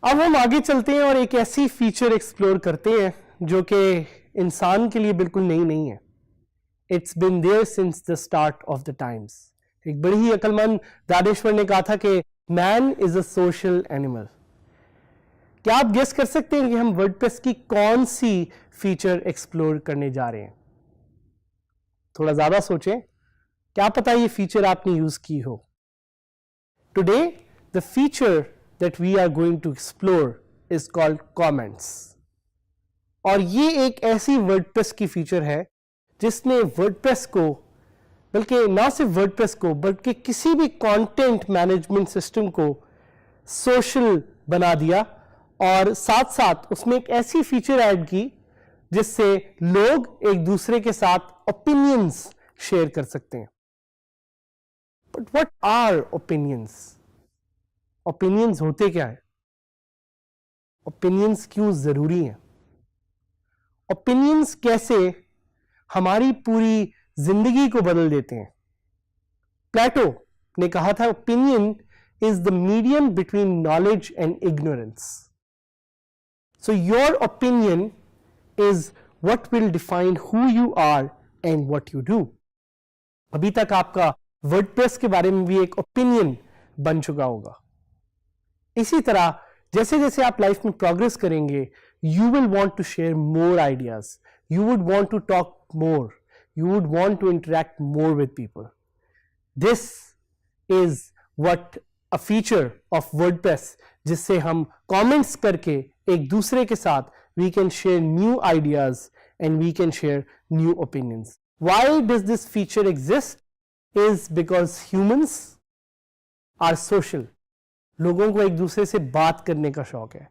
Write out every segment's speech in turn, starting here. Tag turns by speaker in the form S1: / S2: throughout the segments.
S1: अब हम आगे चलते हैं और एक ऐसी फीचर एक्सप्लोर करते हैं जो कि इंसान के लिए बिल्कुल नई नहीं है. It's been there since the start of the times. एक बड़ी ही अक्लमंद दानेश्वर ने कहा था कि man is a social animal. क्या आप गेस कर सकते हैं कि हम वर्डप्रेस की कौन सी फीचर एक्सप्लोर करने जा रहे हैं? थोड़ा ज्यादा सोचें, क्या पता ये फीचर आपने यूज की हो. Today the feature that we are going to explore is called comments. और ये एक ऐसी वर्डप्रेस की फीचर है जिसने वर्डप्रेस को, बल्कि ना सिर्फ वर्डप्रेस को बल्कि किसी भी कंटेंट मैनेजमेंट सिस्टम को सोशल बना दिया और साथ साथ उसमें एक ऐसी फीचर ऐड की जिससे लोग एक दूसरे के साथ ओपिनियंस शेयर कर सकते हैं. But what are opinions? Opinions होते क्या है? ओपिनियंस क्यों जरूरी हैं? ओपिनियंस कैसे हमारी पूरी जिंदगी को बदल देते हैं? प्लेटो ने कहा था opinion is the medium between knowledge and ignorance. So your opinion is what will define who you are and what you do. अभी तक आपका वर्डप्रेस के बारे में भी एक ओपिनियन बन चुका होगा. इसी तरह जैसे जैसे आप लाइफ में प्रोग्रेस करेंगे, you will want to share more ideas, you would want to talk more, you would want to interact more with people. This is what a feature of WordPress, जिससे हम कमेंट्स करके एक दूसरे के साथ we can share new ideas and we can share new opinions. Why does this feature exist? Is because humans are social. लोगों को एक दूसरे से बात करने का शौक है,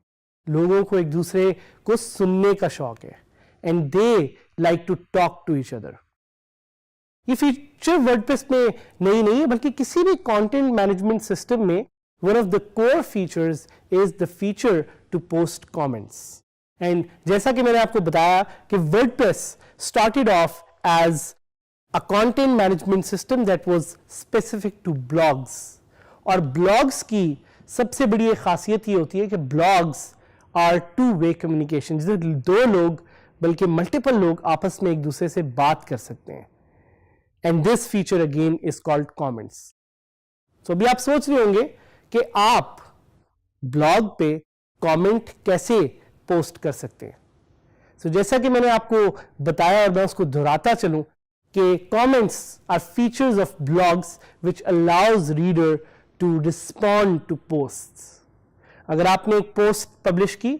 S1: लोगों को एक दूसरे को सुनने का शौक है, and they like to talk to each other. ये फीचर वर्डप्रेस में नहीं है बल्कि किसी भी कंटेंट मैनेजमेंट सिस्टम में one of the core features is the feature to post comments. And जैसा कि मैंने आपको बताया कि WordPress started off as a content management system that was specific to blogs. और ब्लॉग्स की सबसे बड़ी एक खासियत ये होती है कि blogs are two way communication, जिसमें दो लोग बल्कि मल्टीपल लोग आपस में एक दूसरे से बात कर सकते हैं. And this feature again is called comments. So अभी आप सोच रहे होंगे कि आप ब्लॉग पे कमेंट कैसे पोस्ट कर सकते हैं. सो जैसा कि मैंने आपको बताया और मैं उसको दोहराता चलूं कि comments are features of blogs which allows reader to respond to posts. अगर आपने एक पोस्ट पब्लिश की,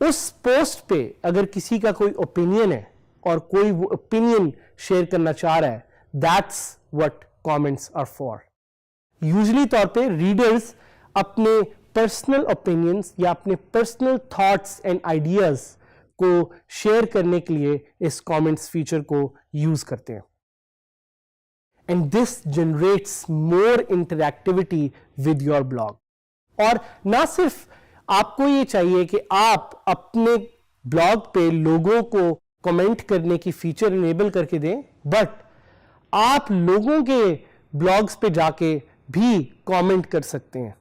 S1: उस पोस्ट पे अगर किसी का कोई ओपिनियन है और कोई वो ओपिनियन शेयर करना चाह रहा है, that's what comments are for. Usually तौर पे रीडर्स अपने पर्सनल ओपिनियंस या अपने पर्सनल थॉट्स एंड आइडियाज को शेयर करने के लिए इस कमेंट्स फीचर को यूज करते हैं. And this generates more interactivity with your blog. और ना सिर्फ आपको ये चाहिए कि आप अपने ब्लॉग पे लोगों को कमेंट करने की फीचर इनेबल करके दें, बट आप लोगों के ब्लॉग्स पे जाके भी कमेंट कर सकते हैं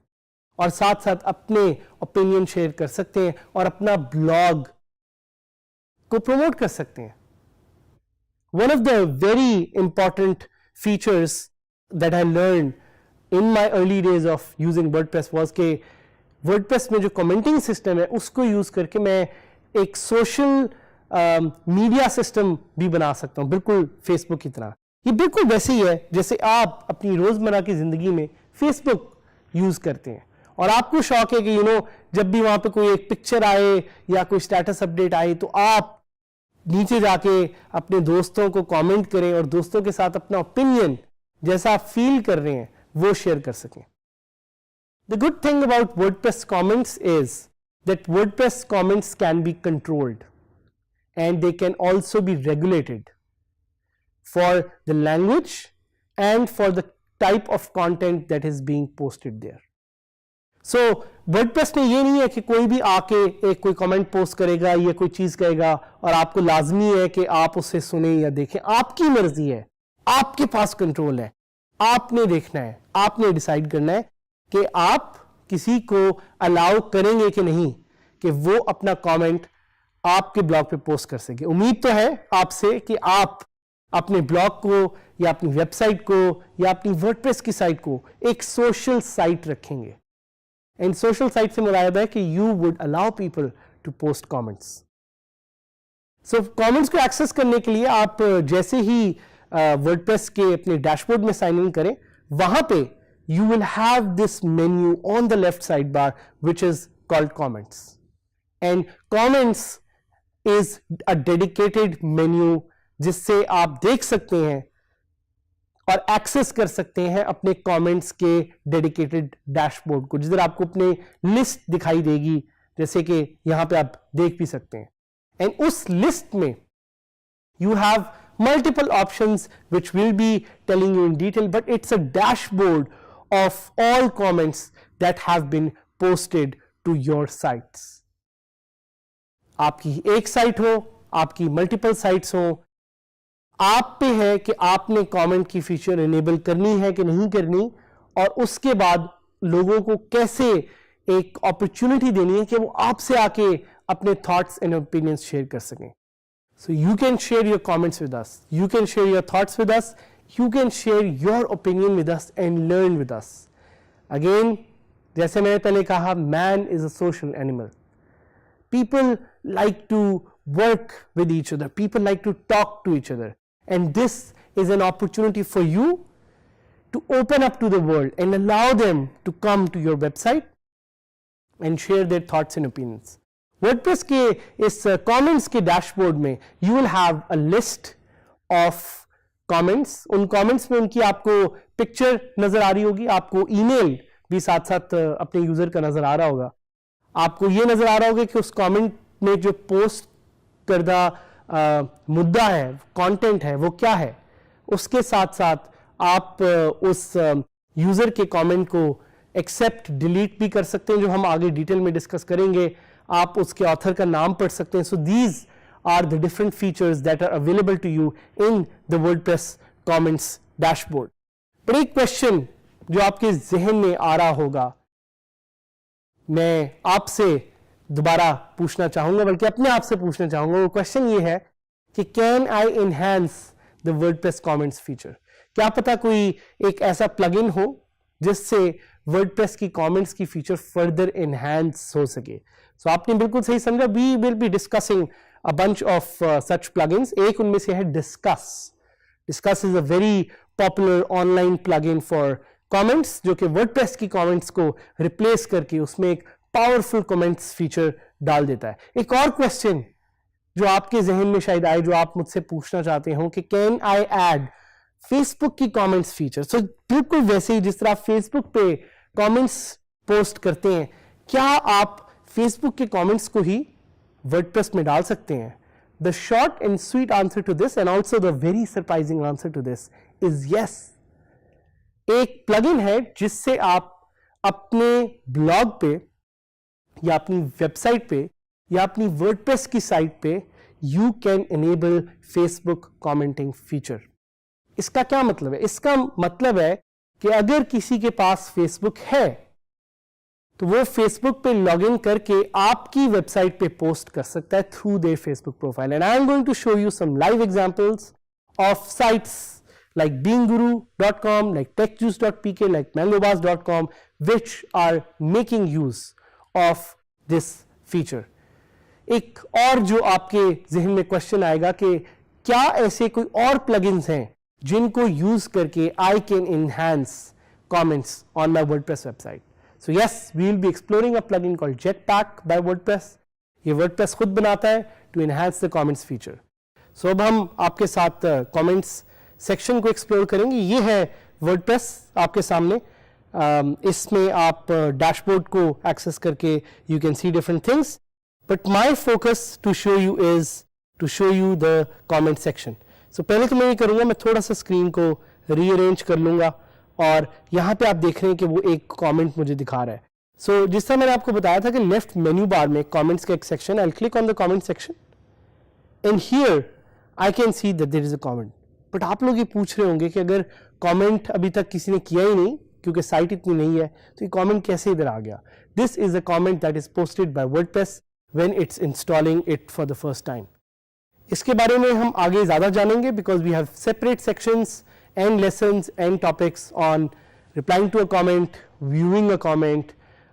S1: और साथ साथ अपने ओपिनियन शेयर कर सकते हैं और अपना ब्लॉग को प्रमोट कर सकते हैं. One of the very important features that I learned in my early days of using WordPress was कि WordPress में जो commenting system है उसको यूज करके मैं एक social मीडिया सिस्टम भी बना सकता हूं, बिल्कुल फेसबुक की तरह. ये बिल्कुल वैसे ही है जैसे आप अपनी रोजमर्रा की जिंदगी में फेसबुक यूज करते हैं और आपको शौक है कि जब भी वहां पे कोई एक पिक्चर आए या कोई स्टेटस अपडेट आए तो आप नीचे जाके अपने दोस्तों को कमेंट करें और दोस्तों के साथ अपना ओपिनियन जैसा आप फील कर रहे हैं वो शेयर कर सकें. The good thing about WordPress comments is that WordPress comments can be controlled and they can also be regulated. for the language and for the type of content that is being posted there. So WordPress में ये नहीं है कि कोई भी आके एक कोई कमेंट पोस्ट करेगा या कोई चीज कहेगा और आपको लाजमी है कि आप उसे सुने या देखें. आपकी मर्जी है, आपके पास कंट्रोल है, आपने देखना है, आपने डिसाइड करना है कि आप किसी को अलाउ करेंगे कि नहीं कि वो अपना कमेंट आपके ब्लॉग पे पोस्ट कर सके. उम्मीद तो है आपसे कि आप अपने ब्लॉग को या अपनी वेबसाइट को या अपनी वर्डप्रेस की साइट को एक सोशल साइट रखेंगे. एंड सोशल साइट से मुराद है कि you would allow people to post comments. So comments को एक्सेस करने के लिए आप जैसे ही वर्डप्रेस के अपने डैशबोर्ड में साइन इन करें, वहां पे you will have this menu on the left side bar which is called comments. And comments is a dedicated menu जिससे आप देख सकते हैं और एक्सेस कर सकते हैं अपने कमेंट्स के डेडिकेटेड डैशबोर्ड को, जिधर आपको अपने लिस्ट दिखाई देगी, जैसे कि यहां पे आप देख भी सकते हैं. एंड उस लिस्ट में you have multiple options which will be telling you in detail, but it's a dashboard of all comments that have been posted to your sites. आपकी एक साइट हो, आपकी मल्टीपल साइट्स हो, आप पे है कि आपने कमेंट की फीचर इनेबल करनी है कि नहीं करनी, और उसके बाद लोगों को कैसे एक अपॉर्चुनिटी देनी है कि वो आपसे आके अपने थॉट्स एंड ओपिनियंस शेयर कर सकें. So you can share your comments with us, you can share your thoughts with us, you can share your opinion with us and learn with us. Again, जैसे मैंने पहले कहा, man is a social animal. People like to work with each other. People like to talk to each other. And this is an opportunity for you to open up to the world and allow them to come to your website and share their thoughts and opinions. WordPress के इस comments के dashboard में you will have a list of comments. उन comments में उनकी आपको picture नजर आ रही होगी, आपको email भी साथ साथ अपने user का नजर आ रहा होगा. आपको ये नजर आ रहा होगा कि उस कमेंट में जो पोस्ट करदा मुद्दा है, कंटेंट है, वो क्या है. उसके साथ साथ आप उस यूजर के कमेंट को एक्सेप्ट, डिलीट भी कर सकते हैं, जो हम आगे डिटेल में डिस्कस करेंगे. आप उसके ऑथर का नाम पढ़ सकते हैं. So these are the different features that are available to you in the WordPress comments dashboard. पर एक क्वेश्चन जो आपके जहन में आ रहा होगा, मैं आपसे दोबारा पूछना चाहूंगा, बल्कि अपने आप से पूछना चाहूंगा. वो क्वेश्चन ये है कि can I enhance the WordPress comments feature. क्या पता कोई एक ऐसा प्लगइन हो जिससे वर्डप्रेस की कमेंट्स की फीचर फर्दर एनहांस हो सके. सो आपने बिल्कुल सही समझा. We will be discussing a bunch of such plugins. एक उनमें से है Disqus. Disqus is a very popular online plugin for comments, जो कि वर्डप्रेस की कमेंट्स को रिप्लेस करके उसमें एक पावरफुल कमेंट्स फीचर डाल देता है. एक और क्वेश्चन जो आपके जहन में शायद आए, जो आप मुझसे पूछना चाहते हो कि कैन आई ऐड फेसबुक की कमेंट्स फीचर. सो बिल्कुल वैसे ही जिस तरह आप फेसबुक पे कमेंट्स पोस्ट करते हैं, क्या आप फेसबुक के कमेंट्स को ही वर्डप्रेस में डाल सकते हैं? The short and sweet answer to this, and also the very surprising answer to this, is yes. एक प्लगइन है जिससे आप अपने ब्लॉग पे या अपनी वेबसाइट पे या अपनी वर्डप्रेस की साइट पे you can enable Facebook commenting feature. इसका क्या मतलब है? इसका मतलब है कि अगर किसी के पास फेसबुक है तो वो फेसबुक पे लॉगिन करके आपकी वेबसाइट पे पोस्ट कर सकता है through their Facebook profile. And I am going to show you some live examples of sites like beangguru.com, like techjuice.pk, like mangobas.com, which are making use of this feature. एक और जो आपके जहन में क्वेश्चन आएगा कि क्या ऐसे कोई और प्लगइन्स हैं जिनको यूज करके I can enhance comments on my WordPress website. So yes, we will be exploring a plugin called Jetpack by WordPress. ये वर्डप्रेस खुद बनाता है to enhance the comments feature. So अब हम आपके साथ कमेंट्स सेक्शन को एक्सप्लोर करेंगे. ये है वर्डप्रेस आपके सामने. इसमें आप डैशबोर्ड को एक्सेस करके you can see different things, but my focus to show you is to show you the comment section. So पहले तो मैं ये करूँगा, मैं थोड़ा सा स्क्रीन को रीअरेंज कर लूँगा और यहाँ पे आप देख रहे हैं कि वो एक कमेंट मुझे दिखा रहा है. सो जिस तरह मैंने आपको बताया था कि लेफ्ट मेन्यू बार में कमेंट्स का एक section, I will click on the comment section and here I can see that there is a comment. But आप लोग ये पूछ रहे होंगे कि अगर कमेंट अभी तक किसी ने किया ही नहीं क्योंकि साइट इतनी नहीं है तो ये कमेंट कैसे इधर आ गया. This is a comment that is posted by WordPress when it's installing it for the first time. इसके बारे में हम आगे ज़्यादा जानेंगे because we have separate sections and lessons and topics on replying to a comment, viewing a comment,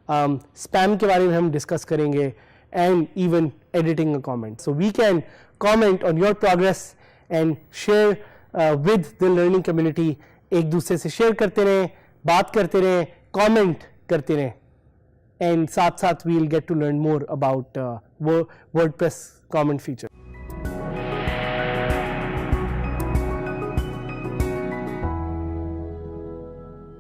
S1: spam के बारे में हम डिस्कस करेंगे and even editing a comment. So we can comment on your progress and share with the learning community. एक दूसरे से share करते रहें, बात करते रहें, comment करते रहें and साथ साथ we'll get to learn more about WordPress comment feature.